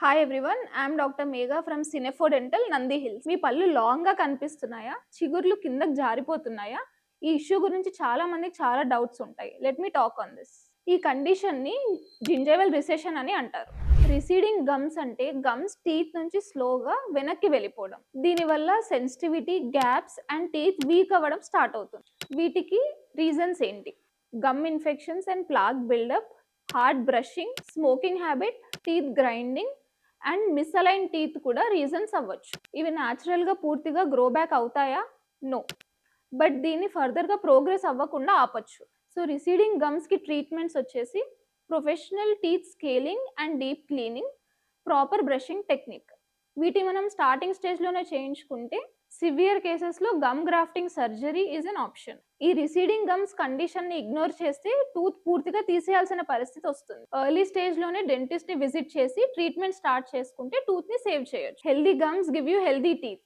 Hi everyone, I'm doctor Megha from Cinepho dental Nandi Hills. మీ పళ్ళు long గా కనిపిస్తున్నాయా? చిగుర్లు కిందకి జారిపోతున్నాయా? ఈ ఇష్యూ గురించి చాలా మందికి చాలా డౌట్స్ ఉంటాయి. Let me talk on this. ఈ కండిషన్ ని జింజైవల్ రిసెషన్ అని అంటారు. రిసీడింగ్ గమ్స్ అంటే గమ్స్ టీత్ నుంచి స్లోగా వెనక్కి వెళ్ళిపోవడం. దీనివల్ల sensitivity, gaps and teeth weak అవ్వడం స్టార్ట్ అవుతుంది. వీటికి రీజన్స్ ఏంటి? Gum infections and plaque buildup, hard brushing, smoking habit, teeth grinding and misalign teeth కూడా రీజన్స్ అవ్వచ్చు. ఇవి న్యాచురల్గా పూర్తిగా గ్రో బ్యాక్ అవుతాయా? నో. బట్ దీన్ని ఫర్దర్గా ప్రోగ్రెస్ అవ్వకుండా ఆపచ్చు. సో రిసీడింగ్ గమ్స్కి ట్రీట్మెంట్స్ వచ్చేసి professional teeth scaling and deep cleaning, proper brushing technique. వీటి మనం స్టార్టింగ్ స్టేజ్లోనే చేయించుకుంటే సివియర్ కేసెస్లో gum grafting surgery is an option. ఈ రిసీడింగ్ గమ్స్ కండిషన్ని ఇగ్నోర్ చేస్తే టూత్ పూర్తిగా తీసేయాల్సిన పరిస్థితి వస్తుంది. ఎర్లీ స్టేజ్లోనే డెంటిస్ట్ని విజిట్ చేసి ట్రీట్మెంట్ స్టార్ట్ చేసుకుంటే టూత్ని సేవ్ చేయొచ్చు. Healthy gums give you healthy teeth.